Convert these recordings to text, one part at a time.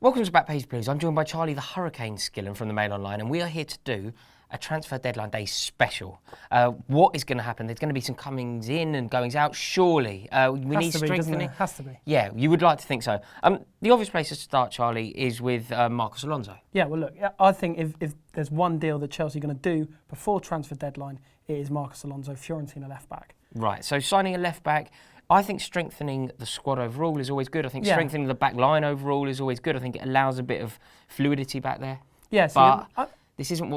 Welcome to Backpage Blues. I'm joined by Charlie the Hurricane Skillen from the Mail Online, and we are here to do a transfer deadline day special. What is going to happen? There's going to be some comings in and goings out, surely. We need strengthening. Has to be. Yeah, you would like to think so. The obvious place to start, Charlie, is with Marcos Alonso. Yeah, well, look, I think if there's one deal that Chelsea are going to do before transfer deadline, it is Marcos Alonso, Fiorentina left back. Right, so signing a left back. I think strengthening the squad overall is always good. I think strengthening the back line overall is always good. I think it allows a bit of fluidity back there. Yes, but this isn't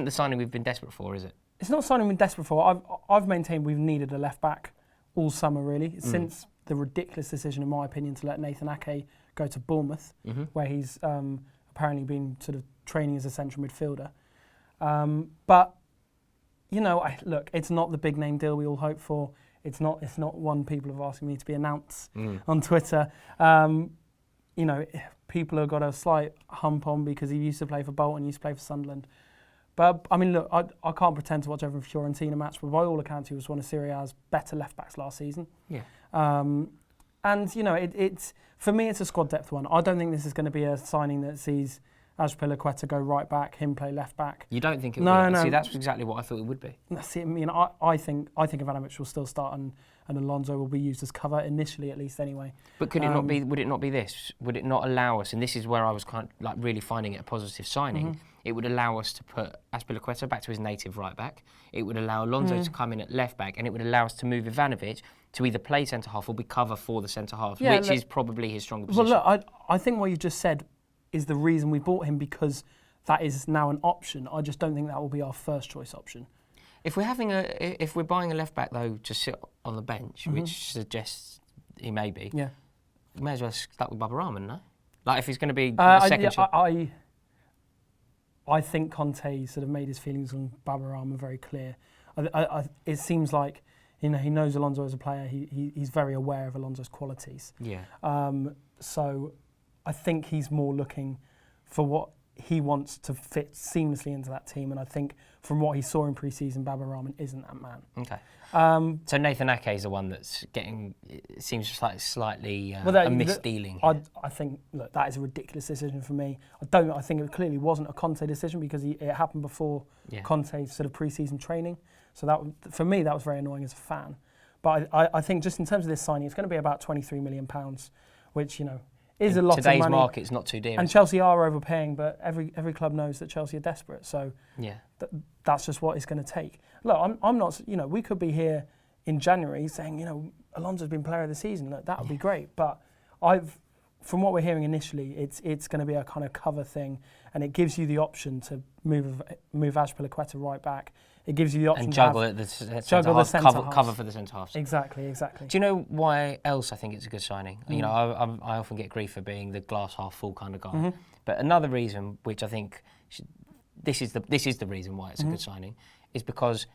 the signing we've been desperate for, is it? It's not signing we've been desperate for. I've maintained we've needed a left back all summer, really, since the ridiculous decision, in my opinion, to let Nathan Ake go to Bournemouth, where he's apparently been sort of training as a central midfielder. But you know, look, it's not the big name deal we all hope for. It's not one people have asked me to be announced on Twitter. You know, people have got a slight hump on because he used to play for Bolton, used to play for Sunderland. But, I mean, look, I can't pretend to watch every Fiorentina match, but by all accounts, he was one of Serie A's better left-backs last season. Yeah. And, you know, it's for me, it's a squad depth one. I don't think this is going to be a signing that sees Azpilicueta go right back, him play left back. You don't think it will be? No. See, that's exactly what I thought it would be. See, I mean, I think Ivanovic will still start and Alonso will be used as cover initially, at least anyway. But could it not be? Would it not be this? Would it not allow us? And this is where I was kind of like really finding it a positive signing. It would allow us to put Azpilicueta back to his native right back. It would allow Alonso to come in at left back, and it would allow us to move Ivanovic to either play centre half or be cover for the centre half, which is probably his stronger position. Well, look, I think what you've just said is the reason we bought him, because that is now an option. I just don't think that will be our first choice option. If we're buying a left back though to sit on the bench, which suggests he may be, we may as well start with Baba Rahman, no? Like if he's going to be the second choice. I think Conte sort of made his feelings on Baba Rahman very clear. It seems like, you know, he knows Alonso as a player. He's very aware of Alonso's qualities. Yeah. So I think he's more looking for what he wants to fit seamlessly into that team, and I think from what he saw in pre-season, Baba Rahman isn't that man. Okay. So Nathan Ake is the one that's getting, it seems slightly a misdealing. I think, look, that is a ridiculous decision for me. I think it clearly wasn't a Conte decision because it happened before Conte's sort of pre-season training. So that, for me, that was very annoying as a fan. But I think just in terms of this signing, it's going to be about £23 million, which, you know, is a lot of money. Today's market's not too dear. And Chelsea are overpaying, but every club knows that Chelsea are desperate. So that's just what it's going to take. Look, I'm not, you know, we could be here in January saying, you know, Alonso's been player of the season. Look, that would be great. But from what we're hearing initially, it's going to be a kind of cover thing, and it gives you the option to move Azpilicueta right back. It gives you the option and to juggle the centre half, cover for the centre halves. Exactly. Do you know why else I think it's a good signing? You know, I often get grief for being the glass half full kind of guy. But another reason, which I think this is the reason why it's a good signing, is because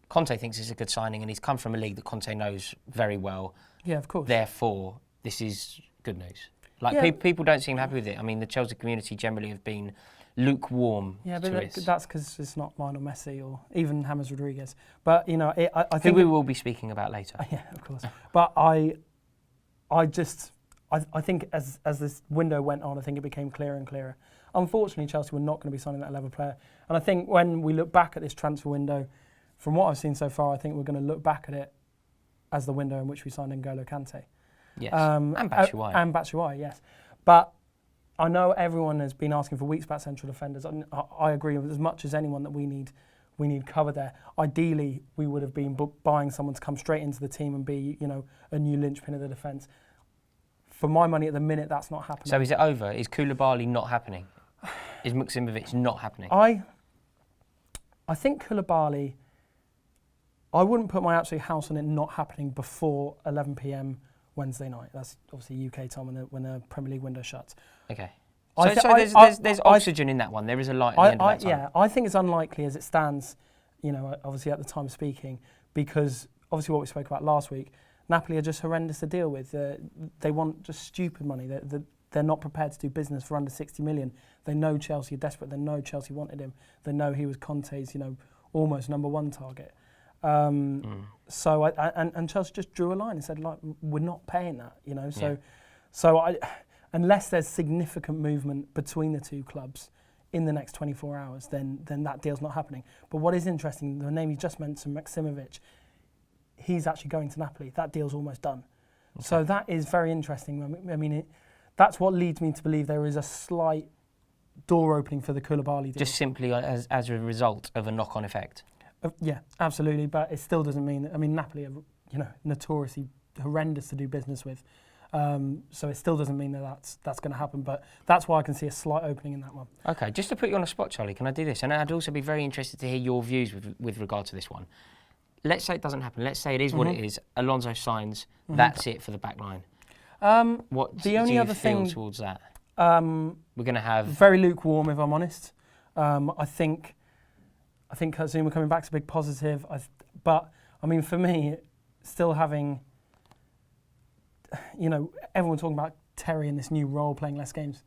Conte thinks it's a good signing, and he's come from a league that Conte knows very well. Yeah, of course. Therefore, this is good news. Like people don't seem happy with it. I mean, the Chelsea community generally have been lukewarm. Yeah, but that's because it's not Lionel Messi or even James Rodriguez. But you know, I think who we will be speaking about later. Yeah, of course. But I think as this window went on, I think it became clearer and clearer. Unfortunately, Chelsea were not going to be signing that level player. And I think when we look back at this transfer window, from what I've seen so far, I think we're going to look back at it as the window in which we signed N'Golo Kante. Yes, and Batshuayi. And Batshuayi, yes. But I know everyone has been asking for weeks back central defenders. I agree with as much as anyone that we need cover there. Ideally, we would have been buying someone to come straight into the team and be, you know, a new linchpin of the defence. For my money at the minute, that's not happening. So is it over? Is Koulibaly not happening? Is Muksimovic not happening? I think Koulibaly, I wouldn't put my absolute house on it not happening before 11 p.m. Wednesday night. That's obviously UK time when the Premier League window shuts. Okay. So there's oxygen in that one. There is a light at the end of that time. Yeah, I think it's unlikely as it stands, you know, obviously at the time of speaking, because obviously what we spoke about last week, Napoli are just horrendous to deal with. They want just stupid money. They're not prepared to do business for under 60 million. They know Chelsea are desperate. They know Chelsea wanted him. They know he was Conte's, you know, almost number one target. So and Chelsea just drew a line and said, like, we're not paying that, you know. So unless there's significant movement between the two clubs in the next 24 hours, then that deal's not happening. But what is interesting, the name you just mentioned, Maksimovic, he's actually going to Napoli. That deal's almost done. Okay. So that is very interesting. I mean, that's what leads me to believe there is a slight door opening for the Koulibaly deal. Just simply as a result of a knock-on effect. Yeah, absolutely. But it still doesn't mean that. I mean, Napoli are notoriously horrendous to do business with. So it still doesn't mean that that's going to happen, but that's why I can see a slight opening in that one. Okay, just to put you on the spot, Charlie, can I do this? And I'd also be very interested to hear your views with regard to this one. Let's say it doesn't happen. Let's say it is what it is. Alonso signs. That's it for the back line. What do you feel towards that? We're going to have very lukewarm, if I'm honest. I think Zouma coming back's a big positive. But I mean, for me, still having, everyone talking about Terry in this new role, playing less games.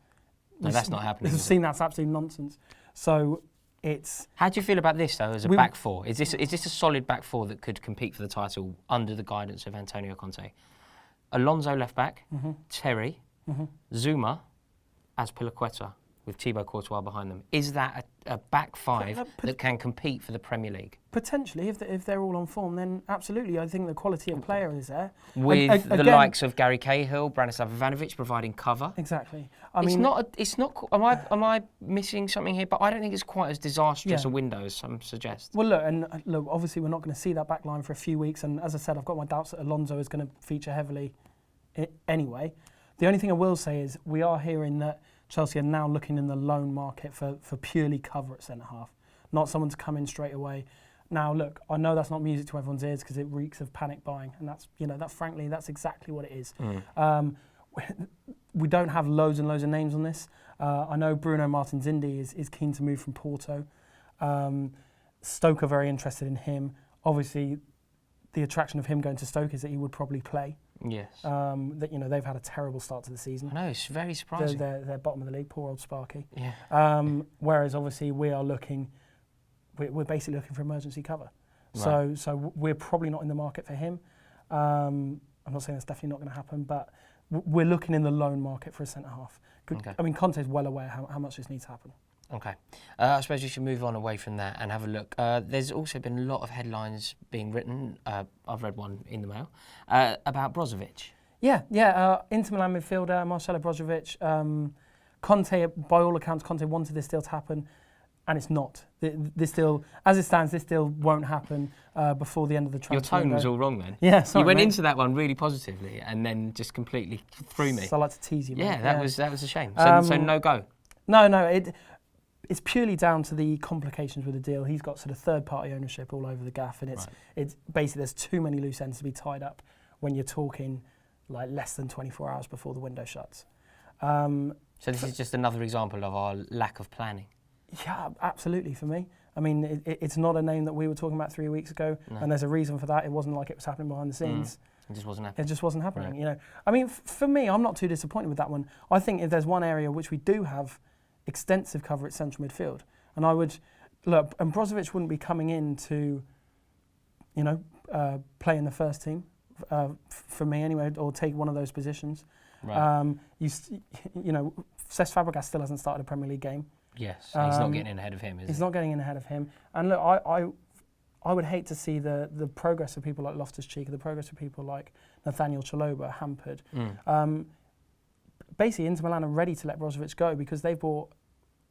No, that's not happening. We've seen that's absolute nonsense. So it's. How do you feel about this though, as a back four? Is this a solid back four that could compete for the title under the guidance of Antonio Conte? Alonso left back, Terry, Zouma as Pilaqueta with Thibaut Courtois behind them. Is that a back five that can compete for the Premier League? Potentially, if they're all on form, then absolutely. I think the quality of player is there. With the likes of Gary Cahill, Branislav Ivanovic providing cover. Exactly. Am I missing something here? But I don't think it's quite as disastrous a window as some suggest. Well, look, obviously we're not going to see that back line for a few weeks, and as I said, I've got my doubts that Alonso is going to feature heavily anyway. The only thing I will say is we are hearing that Chelsea are now looking in the loan market for purely cover at centre-half, not someone to come in straight away. Now, look, I know that's not music to everyone's ears because it reeks of panic buying, and frankly, that's exactly what it is. We don't have loads and loads of names on this. I know Bruno Martins Indi is keen to move from Porto. Stoke are very interested in him. Obviously, the attraction of him going to Stoke is that he would probably play. Yes. They've had a terrible start to the season. I know, it's very surprising. They're bottom of the league, poor old Sparky. Yeah. Whereas obviously we're basically looking for emergency cover. Right. So we're probably not in the market for him. I'm not saying that's definitely not going to happen, but we're looking in the loan market for a centre half. Okay. I mean, Conte's well aware how much this needs to happen. Okay. I suppose we should move on away from that and have a look. There's also been a lot of headlines being written, I've read one in the mail, about Brozovic. Yeah. Inter Milan midfielder, Marcelo Brozovic. Conte, by all accounts, Conte wanted this deal to happen, and it's not. This deal, as it stands, this deal won't happen before the end of the transfer window. Your tone was all wrong then. Yeah, sorry, you went into that one really positively and then just completely threw me. So I like to tease you, mate. Yeah, that was a shame. So no go. No, it's purely down to the complications with the deal. He's got sort of third-party ownership all over the gaff, and it's basically there's too many loose ends to be tied up when you're talking like less than 24 hours before the window shuts. So this is just another example of our lack of planning. Yeah, absolutely for me. I mean, it's not a name that we were talking about 3 weeks ago, and there's a reason for that. It wasn't like it was happening behind the scenes. It just wasn't happening. It just wasn't happening, I mean, for me, I'm not too disappointed with that one. I think if there's one area which we do have extensive cover at central midfield, and I would look, and Brozovic wouldn't be coming in to, play in the first team for me anyway, or take one of those positions. Right. Cesc Fabregas still hasn't started a Premier League game. Yes, he's not getting in ahead of him, is he? He's not getting in ahead of him. And look, I would hate to see the progress of people like Loftus-Cheek, the progress of people like Nathaniel Chalobah hampered. Basically, Inter Milan are ready to let Brozovic go because they bought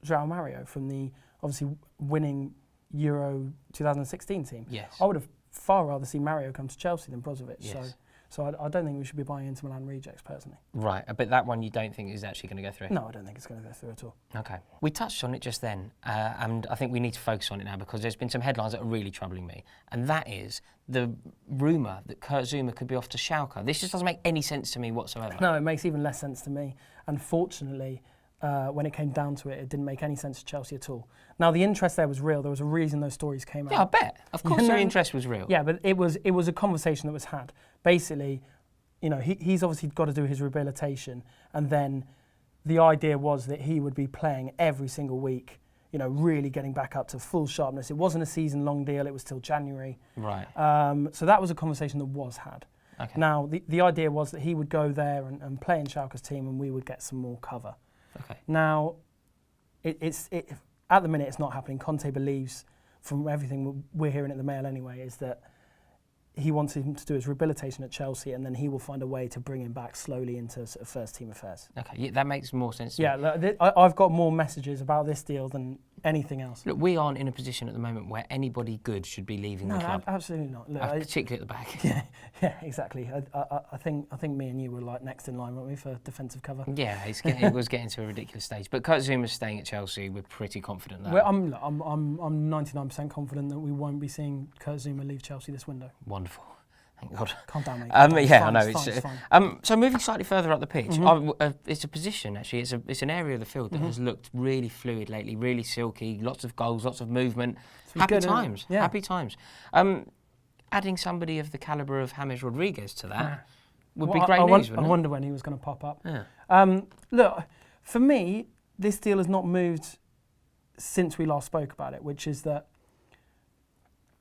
João Mario from the obviously winning Euro 2016 team. Yes. I would have far rather seen Mario come to Chelsea than Brozovic. Yes. So I don't think we should be buying Inter Milan rejects personally. Right, but that one you don't think is actually going to go through? No, I don't think it's going to go through at all. Okay. We touched on it just then, and I think we need to focus on it now because there's been some headlines that are really troubling me, and that is the rumour that Kurt Zouma could be off to Schalke. This just doesn't make any sense to me whatsoever. No, it makes even less sense to me. Unfortunately, when it came down to it, it didn't make any sense to Chelsea at all. Now, the interest there was real. There was a reason those stories came out. Yeah, I bet. Of course their interest was real. Yeah, but it was a conversation that was had. Basically, he's obviously got to do his rehabilitation, and then the idea was that he would be playing every single week, really getting back up to full sharpness. It wasn't a season-long deal. It was till January. Right. So that was a conversation that was had. Okay. Now, the idea was that he would go there and play in Schalke's team and we would get some more cover. Okay. Now, at the minute it's not happening. Conte believes, from everything we're hearing at the Mail anyway, is that he wants him to do his rehabilitation at Chelsea and then he will find a way to bring him back slowly into sort of first team affairs. Okay, yeah, that makes more sense to me. Yeah, I've got more messages about this deal than anything else. Look, we aren't in a position at the moment where anybody good should be leaving the club. No, absolutely not. Look, particularly at the back. Yeah, exactly. I think me and you were like next in line, weren't we, for defensive cover? Yeah, it was getting to a ridiculous stage. But Kurt Zouma's staying at Chelsea. We're pretty confident that. Well, I'm 99% confident that we won't be seeing Kurt Zouma leave Chelsea this window. Wonderful. Thank God. Calm down, mate. Yeah, I know. It's fine. So moving slightly further up the pitch, it's a position actually. It's an area of the field that has looked really fluid lately, really silky. Lots of goals, lots of movement. Happy times. Yeah. Happy times. Adding somebody of the calibre of James Rodriguez to that would be great news. I wonder when he was going to pop up. Yeah. Look, for me, this deal has not moved since we last spoke about it, which is that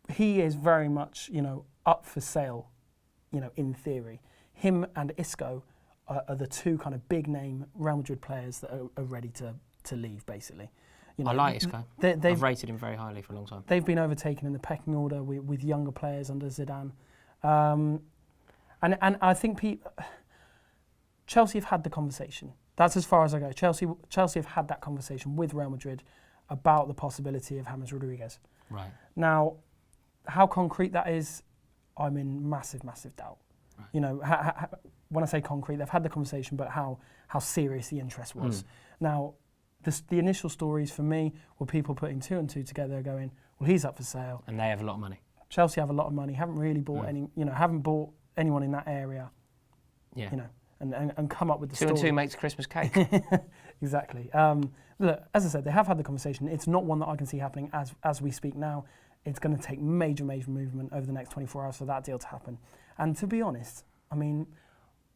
he is very much, up for sale, in theory. Him and Isco are the two kind of big name Real Madrid players that are ready to leave, basically. I like Isco. I've rated him very highly for a long time. They've been overtaken in the pecking order with younger players under Zidane. And I think Chelsea have had the conversation. That's as far as I go. Chelsea have had that conversation with Real Madrid about the possibility of James Rodriguez. Right. Now, how concrete that is, I'm in massive, massive doubt. Right. When I say concrete, they've had the conversation, but how serious the interest was. Now, the initial stories for me were people putting 2 and 2 together, going, "Well, he's up for sale." And they have a lot of money. Chelsea have a lot of money. Haven't really bought haven't bought anyone in that area. Yeah. And come up with the 2 story. and 2 makes Christmas cake. Exactly. Look, as I said, they have had the conversation. It's not one that I can see happening as we speak now. It's going to take major, major movement over the next 24 hours for that deal to happen. And to be honest, I mean,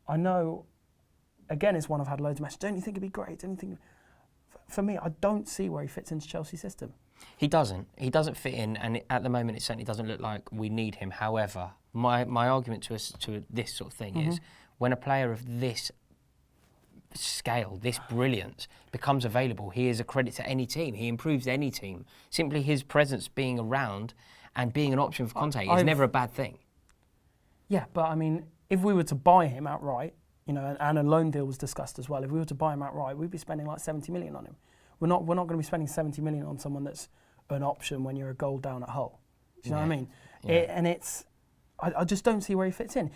I know, again, it's one I've had loads of messages. Don't you think it'd be great? Don't you think? For me, I don't see where he fits into Chelsea's system. He doesn't fit in, and at the moment it certainly doesn't look like we need him. However, my argument to this sort of thing is when a player of this scale, this brilliance, becomes available, he is a credit to any team. He improves any team. Simply his presence being around and being an option for Conte is never a bad thing. Yeah, but I mean, if we were to buy him outright, and a loan deal was discussed as well, if we were to buy him outright, we'd be spending like 70 million on him. We're not going to be spending 70 million on someone that's an option when you're a goal down at Hull. Do you know what I mean? Yeah. I just don't see where he fits in.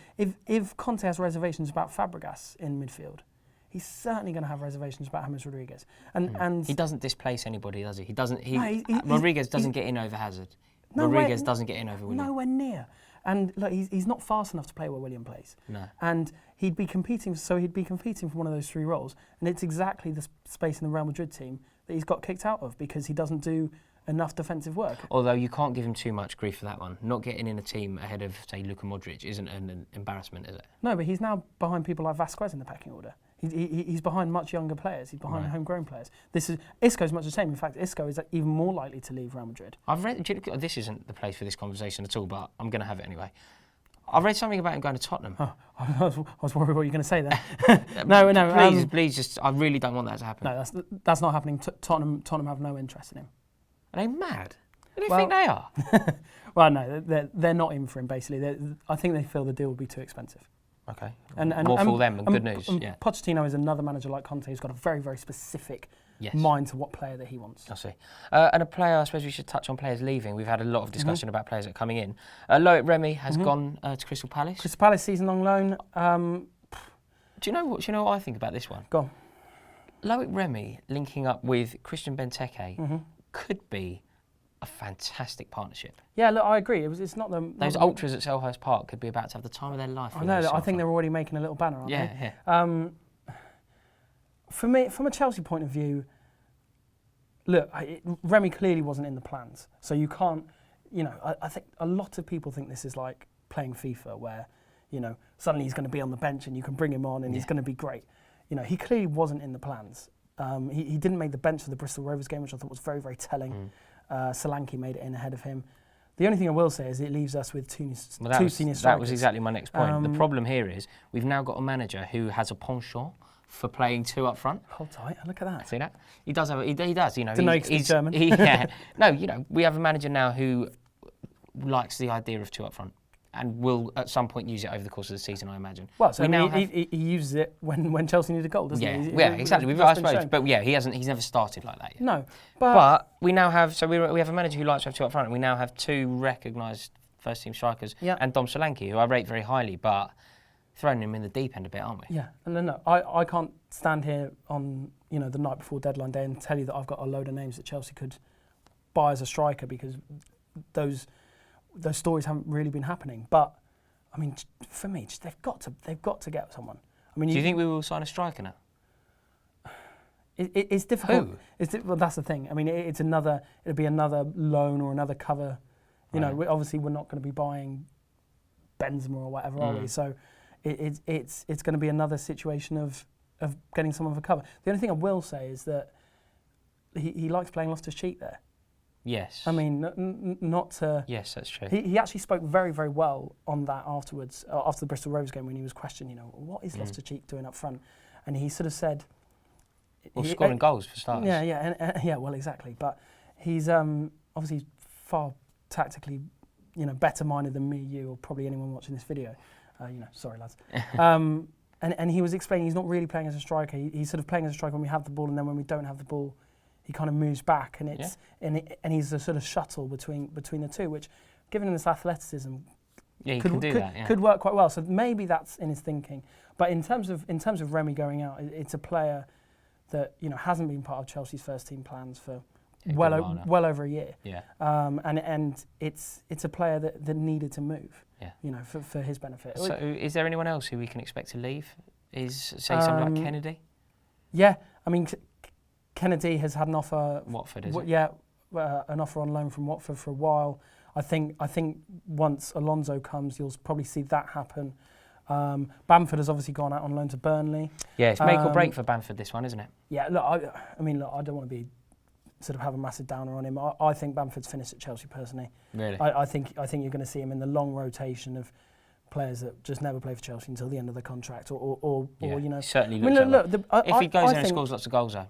If Conte has reservations about Fabregas in midfield, he's certainly going to have reservations about James Rodriguez. And he doesn't displace anybody, does he? He doesn't. Rodriguez doesn't get in over Hazard. Rodriguez doesn't get in over Willian. Nowhere near. And look, he's not fast enough to play where Willian plays. No. And he'd be competing for one of those 3 roles. And it's exactly the space in the Real Madrid team that he's got kicked out of because he doesn't do enough defensive work. Although you can't give him too much grief for that one. Not getting in a team ahead of, say, Luka Modric isn't an embarrassment, is it? No, but he's now behind people like Vasquez in the pecking order. He's behind much younger players. He's behind homegrown players. Isco's much the same. In fact, Isco is even more likely to leave Real Madrid. I've read. This isn't the place for this conversation at all, but I'm going to have it anyway. I've read something about him going to Tottenham. Oh, I was worried what you were going to say there. No. Please, just. I really don't want that to happen. No, that's not happening. Tottenham have no interest in him. Are they mad? Who do you think they are? Well, no, they're not in for him. Basically, I think they feel the deal will be too expensive. Okay. More for them, and good news. Yeah. Pochettino is another manager like Conte who's got a very, very specific mind to what player that he wants. I see. And a player, I suppose we should touch on players leaving. We've had a lot of discussion about players that are coming in. Loic Remy has gone to Crystal Palace. Crystal Palace season-long loan. Do you know what I think about this one? Go on. Loic Remy linking up with Christian Benteke could be a fantastic partnership. Yeah, look, I agree. Those ultras at Selhurst Park could be about to have the time of their life. I know. I think they're already making a little banner, aren't they? Yeah. For me, from a Chelsea point of view, look, Remy clearly wasn't in the plans, so you can't. I think a lot of people think this is like playing FIFA, where suddenly he's going to be on the bench and you can bring him on and he's going to be great. He clearly wasn't in the plans. He didn't make the bench for the Bristol Rovers game, which I thought was very, very telling. Solanke made it in ahead of him. The only thing I will say is it leaves us with two senior strikers. That was exactly my next point. The problem here is we've now got a manager who has a penchant for playing two up front. Hold tight, look at that. See that? He does have. He does. You know. He's German. Yeah. No. You know, we have a manager now who likes the idea of two up front, and will at some point use it over the course of the season, I imagine. Well, so he uses it when Chelsea needed a goal, doesn't he? Yeah, exactly. I suppose, but yeah, he hasn't. He's never started like that yet. No, but we now have. So we have a manager who likes to have two up front, and we now have two recognised first-team strikers, and Dom Solanke, who I rate very highly, but throwing him in the deep end a bit, aren't we? Yeah, and no, I can't stand here on the night before deadline day and tell you that I've got a load of names that Chelsea could buy as a striker, because those stories haven't really been happening. But I mean, for me, they've got to get someone. I mean, do you think we will sign a striker now? It's difficult. Who? Well, that's the thing. I mean, it'll be another loan or another cover. You know, obviously we're not going to be buying Benzema or whatever, are we? So it's going to be another situation of getting someone for cover. The only thing I will say is that he likes playing Loftus-Cheek there. Yes. I mean, not to... Yes, that's true. He actually spoke very, very well on that afterwards, after the Bristol Rovers game, when he was questioned, what is Loftus-Cheek doing up front? And he sort of said... Well, scoring goals, for starters. Yeah, well, exactly. But he's obviously far tactically, better minded than me, you, or probably anyone watching this video. Sorry, lads. And he was explaining he's not really playing as a striker. He's sort of playing as a striker when we have the ball, and then when we don't have the ball, he kind of moves back, and and he's a sort of shuttle between the two, which, given him this athleticism, could work quite well. So maybe that's in his thinking. But in terms of Remy going out, it's a player that hasn't been part of Chelsea's first team plans for well over a year. Yeah. And it's a player that needed to move. Yeah. For his benefit. So is there anyone else who we can expect to leave? Something like Kennedy? Yeah, I mean, Kennedy has had an offer. Watford, is it? Yeah, an offer on loan from Watford for a while. I think once Alonso comes, you'll probably see that happen. Bamford has obviously gone out on loan to Burnley. Yeah, it's make or break for Bamford, this one, isn't it? Yeah, look, I don't want to be sort of have a massive downer on him. I think Bamford's finished at Chelsea personally. Really? I think you're going to see him in the long rotation of players that just never play for Chelsea until the end of their contract, or certainly looks if he goes there and scores lots of goals, though.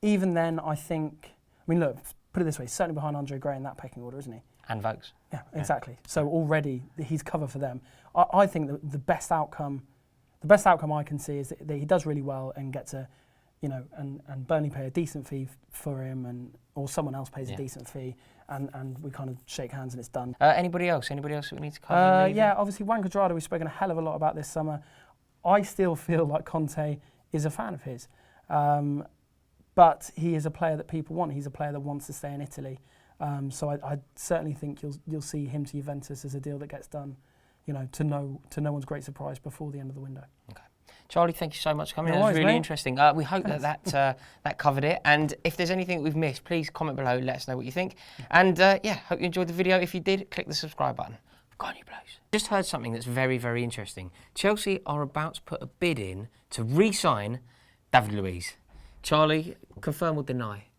Even then, I think. I mean, look, put it this way: he's certainly behind Andre Gray in that pecking order, isn't he? And Vokes. Yeah, exactly. So already he's cover for them. I think that the best outcome I can see is that he does really well and gets and Burnley pay a decent fee for him, or someone else pays a decent fee, and we kind of shake hands and it's done. Anybody else that we need to cover? Yeah, obviously Juan Cuadrado, we've spoken a hell of a lot about this summer. I still feel like Conte is a fan of his. But he is a player that people want. He's a player that wants to stay in Italy. So I certainly think you'll see him to Juventus as a deal that gets done, to no one's great surprise before the end of the window. Okay. Charlie, thank you so much for coming. That was really interesting. We hope that covered it. And if there's anything we've missed, please comment below. Let us know what you think. And hope you enjoyed the video. If you did, click the subscribe button. Go on, you blokes. Just heard something that's very, very interesting. Chelsea are about to put a bid in to re-sign David Luiz. Charlie, confirm or deny?